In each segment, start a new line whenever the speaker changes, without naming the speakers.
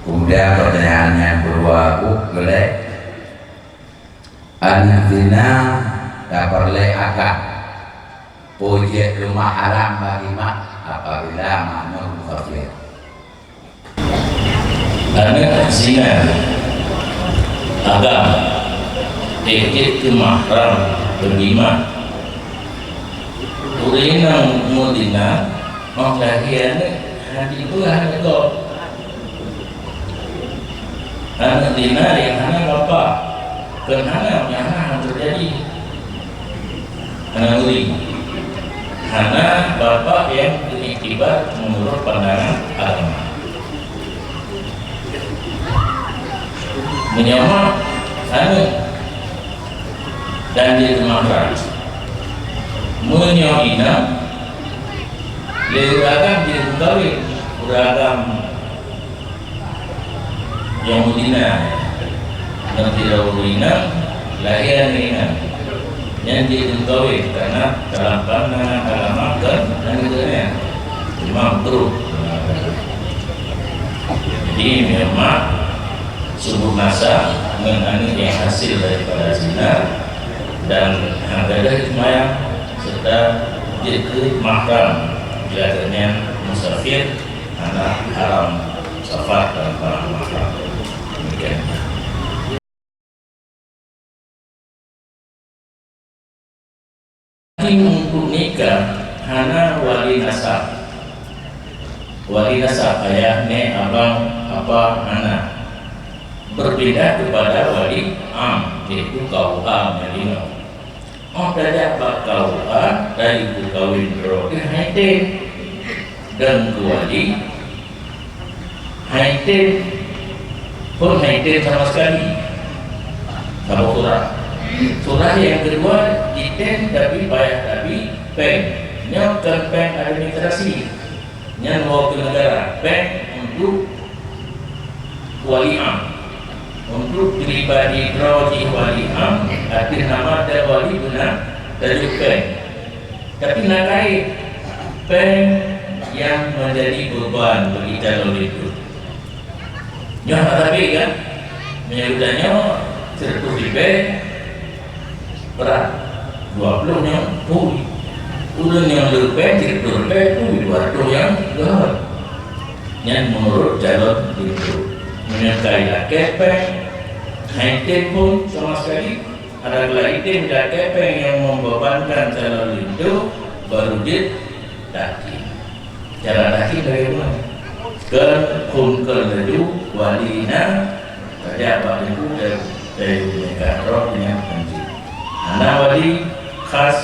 Kemudian pertanyaan yang kedua, boleh anzina daparle akak pojek rumah haram bagi mak apabila makna musafir.
Anak zina agam ikut ke mahram berlima urinang mudina maklahian hati buah itu anak dina yang hana bapak kerana yang hana terjadi anak uri hana bapak yang beriktibar menurut pandangan agama menyamak anak dan dia kemarah menyaina leuragam dia kawin uragam yang mudina dan tidak urina lahir rina yang dia kawin karena dalam pandangan agama dan negara memang teruk. Jadi memang subuh masa mengenai yang hasil daripada zina dan ada hikmah serta jadi mahram biasanya musafir anak haram safar dan para mahram. Demikian. Untuk nikah hana wali nasab ayah ne abang apa anak berbeda kepada wali am yaitu KUA Madinah. Dari KUA dari kawin roh haiten dan wali haiten pun haiten sama sekali sama surah yang kedua jiten tapi bayar tapi peng nyokkan peng administrasi nyawa ke negara peng untuk wali am untuk pribadi roji wali am arti nama dan wali guna tajuk peng tapi nakai peng yang menjadi beban bagi calon itu nyawa tapi kan menyebutnya sertu di peng berat 20 yang pui udah yang lebih direktur itu 200 yang gawat yang menurut calon itu menyertai kepeng haiten pun sama sekali ada item dan kepeng yang membebankan calon itu baru dia daki cara daki dari mana ke ledu walina kerja apa itu dari negara yang penting anak wali khas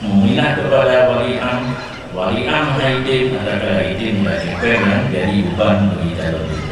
meminah kepada wali am haidin ada kala idin bagi yang jadi beban bagi calon